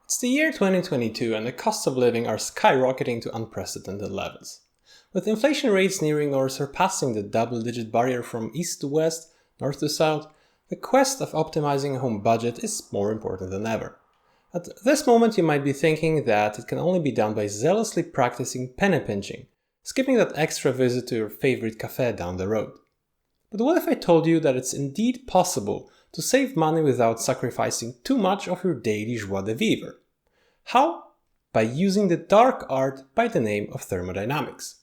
It's the year 2022 and the costs of living are skyrocketing to unprecedented levels. With inflation rates nearing or surpassing the double-digit barrier from east to west, north to south, the quest of optimizing a home budget is more important than ever. At this moment you might be thinking that it can only be done by zealously practicing penny pinching, skipping that extra visit to your favorite cafe down the road. But what if I told you that it's indeed possible to save money without sacrificing too much of your daily joie de vivre? How? By using the dark art by the name of thermodynamics.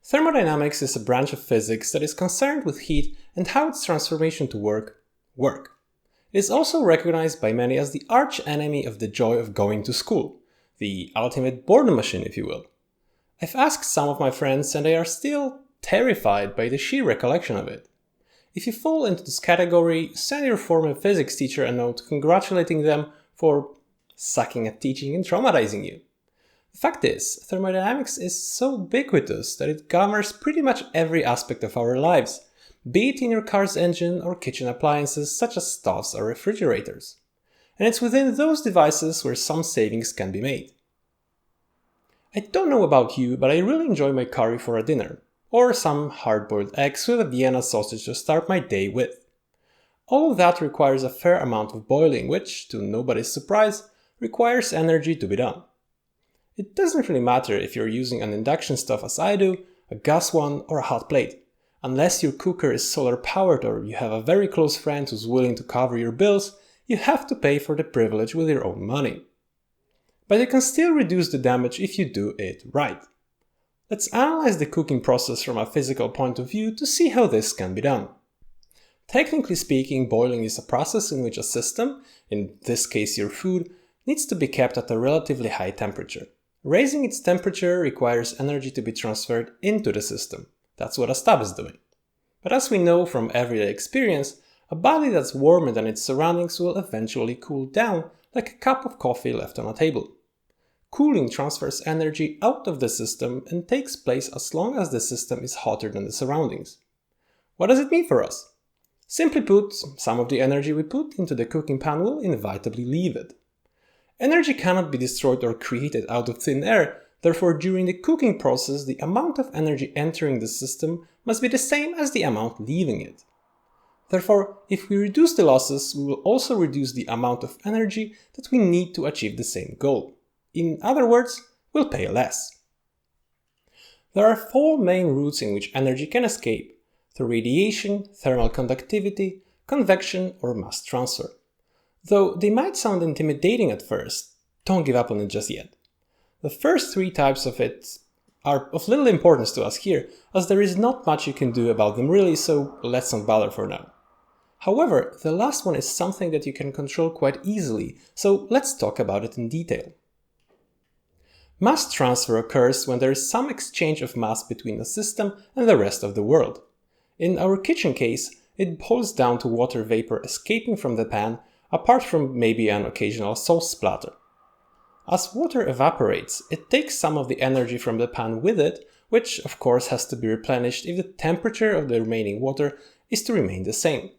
Thermodynamics is a branch of physics that is concerned with heat and how its transformation to work. It is also recognized by many as the arch enemy of the joy of going to school, the ultimate boredom machine, if you will. I've asked some of my friends and they are still terrified by the sheer recollection of it. If you fall into this category, send your former physics teacher a note congratulating them for sucking at teaching and traumatizing you. The fact is, thermodynamics is so ubiquitous that it covers pretty much every aspect of our lives, be it in your car's engine or kitchen appliances such as stoves or refrigerators. And it's within those devices where some savings can be made. I don't know about you, but I really enjoy my curry for a dinner, or some hard-boiled eggs with a Vienna sausage to start my day with. All of that requires a fair amount of boiling, which, to nobody's surprise, requires energy to be done. It doesn't really matter if you're using an induction stove as I do, a gas one, or a hot plate. Unless your cooker is solar powered or you have a very close friend who's willing to cover your bills, you have to pay for the privilege with your own money. But you can still reduce the damage if you do it right. Let's analyze the cooking process from a physical point of view to see how this can be done. Technically speaking, boiling is a process in which a system, in this case your food, needs to be kept at a relatively high temperature. Raising its temperature requires energy to be transferred into the system. That's what a stove is doing. But as we know from everyday experience, a body that's warmer than its surroundings will eventually cool down like a cup of coffee left on a table. Cooling transfers energy out of the system and takes place as long as the system is hotter than the surroundings. What does it mean for us? Simply put, some of the energy we put into the cooking pan will inevitably leave it. Energy cannot be destroyed or created out of thin air, therefore during the cooking process the amount of energy entering the system must be the same as the amount leaving it. Therefore, if we reduce the losses, we will also reduce the amount of energy that we need to achieve the same goal. In other words, we'll pay less. There are four main routes in which energy can escape: through radiation, thermal conductivity, convection, or mass transfer. Though they might sound intimidating at first, don't give up on it just yet. The first three types of it are of little importance to us here, as there is not much you can do about them really, so let's not bother for now. However, the last one is something that you can control quite easily, so let's talk about it in detail. Mass transfer occurs when there is some exchange of mass between a system and the rest of the world. In our kitchen case, it boils down to water vapor escaping from the pan, apart from maybe an occasional sauce splatter. As water evaporates, it takes some of the energy from the pan with it, which of course has to be replenished if the temperature of the remaining water is to remain the same.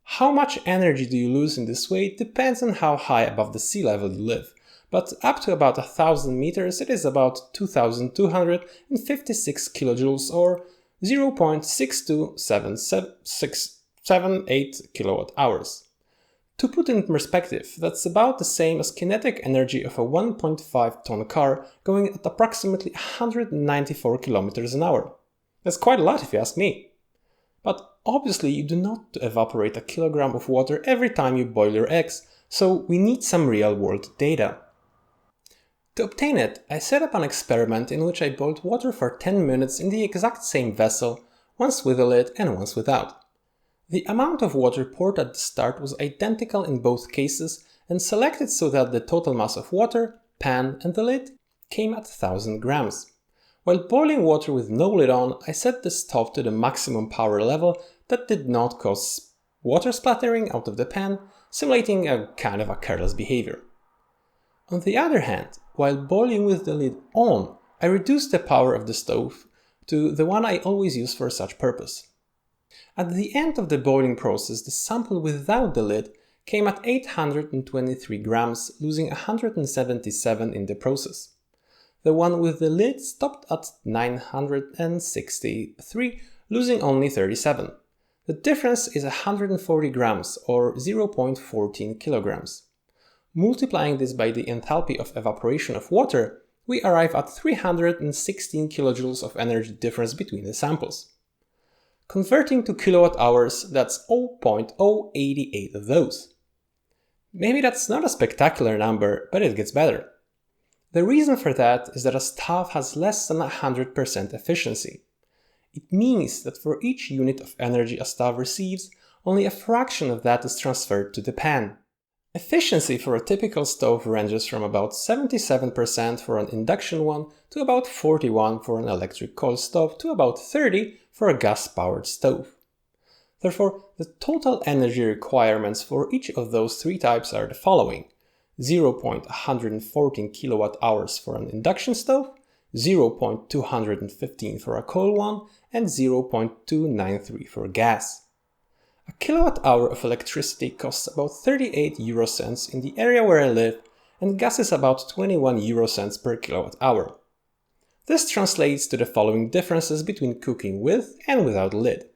How much energy do you lose in this way depends on how high above the sea level you live. But up to about 1,000 meters it is about 2,256 kilojoules or 0.627678 kilowatt hours. To put in perspective, that's about the same as kinetic energy of a 1.5 ton car going at approximately 194 kilometers an hour. That's quite a lot if you ask me. But obviously you do not evaporate a kilogram of water every time you boil your eggs, so we need some real-world data. To obtain it, I set up an experiment in which I boiled water for 10 minutes in the exact same vessel, once with a lid and once without. The amount of water poured at the start was identical in both cases and selected so that the total mass of water, pan and the lid came at 1000 grams. While boiling water with no lid on, I set the stove to the maximum power level that did not cause water splattering out of the pan, simulating a kind of a careless behavior. On the other hand, while boiling with the lid on, I reduced the power of the stove to the one I always use for such purpose. At the end of the boiling process, the sample without the lid came at 823 grams, losing 177 in the process. The one with the lid stopped at 963, losing only 37. The difference is 140 grams or 0.14 kilograms. Multiplying this by the enthalpy of evaporation of water, we arrive at 316 kilojoules of energy difference between the samples. Converting to kilowatt hours, that's 0.088 of those. Maybe that's not a spectacular number, but it gets better. The reason for that is that a stove has less than 100% efficiency. It means that for each unit of energy a stove receives, only a fraction of that is transferred to the pan. Efficiency for a typical stove ranges from about 77% for an induction one to about 41% for an electric coal stove to about 30% for a gas-powered stove. Therefore, the total energy requirements for each of those three types are the following: 0.114 kilowatt hours for an induction stove, 0.215 for a coal one, and 0.293 for gas. A kilowatt hour of electricity costs about 38 euro cents in the area where I live, and gas is about 21 euro cents per kilowatt hour. This translates to the following differences between cooking with and without lid: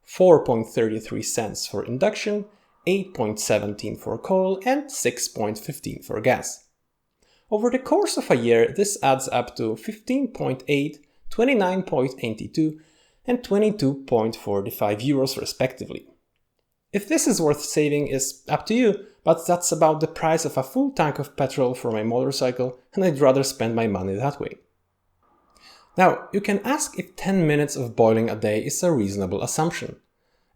4.33 cents for induction, 8.17 for coal, and 6.15 for gas. Over the course of a year, this adds up to 15.8, 29.82, and 22.45 euros respectively. If this is worth saving is up to you, but that's about the price of a full tank of petrol for my motorcycle, and I'd rather spend my money that way. Now, you can ask if 10 minutes of boiling a day is a reasonable assumption.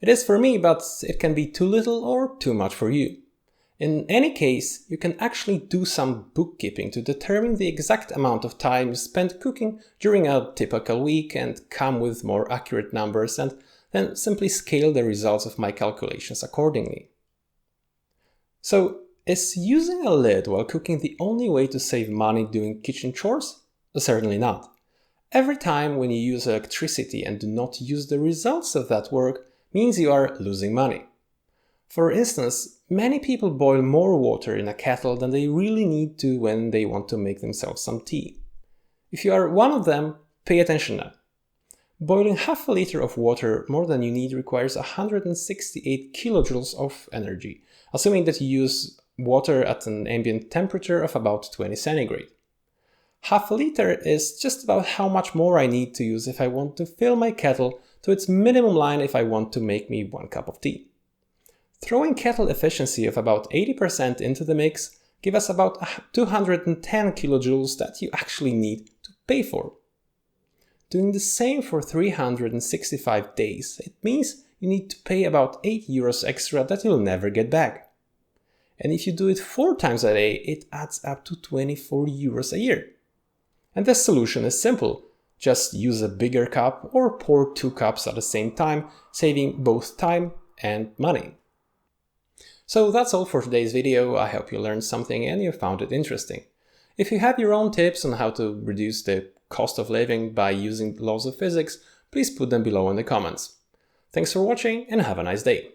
It is for me, but it can be too little or too much for you. In any case, you can actually do some bookkeeping to determine the exact amount of time spent cooking during a typical week and come with more accurate numbers, and then simply scale the results of my calculations accordingly. So, is using a lid while cooking the only way to save money doing kitchen chores? Certainly not. Every time when you use electricity and do not use the results of that work means you are losing money. For instance, many people boil more water in a kettle than they really need to when they want to make themselves some tea. If you are one of them, pay attention now. Boiling half a liter of water more than you need requires 168 kilojoules of energy, assuming that you use water at an ambient temperature of about 20 centigrade. Half a liter is just about how much more I need to use if I want to fill my kettle to its minimum line if I want to make me 1 cup of tea. Throwing kettle efficiency of about 80% into the mix give us about 210 kilojoules that you actually need to pay for. Doing the same for 365 days, it means you need to pay about 8 euros extra that you'll never get back. And if you do it 4 times a day, it adds up to 24 euros a year. And the solution is simple. Just use a bigger cup or pour 2 cups at the same time, saving both time and money. So that's all for today's video. I hope you learned something and you found it interesting. If you have your own tips on how to reduce the cost of living by using laws of physics, please put them below in the comments. Thanks for watching and have a nice day.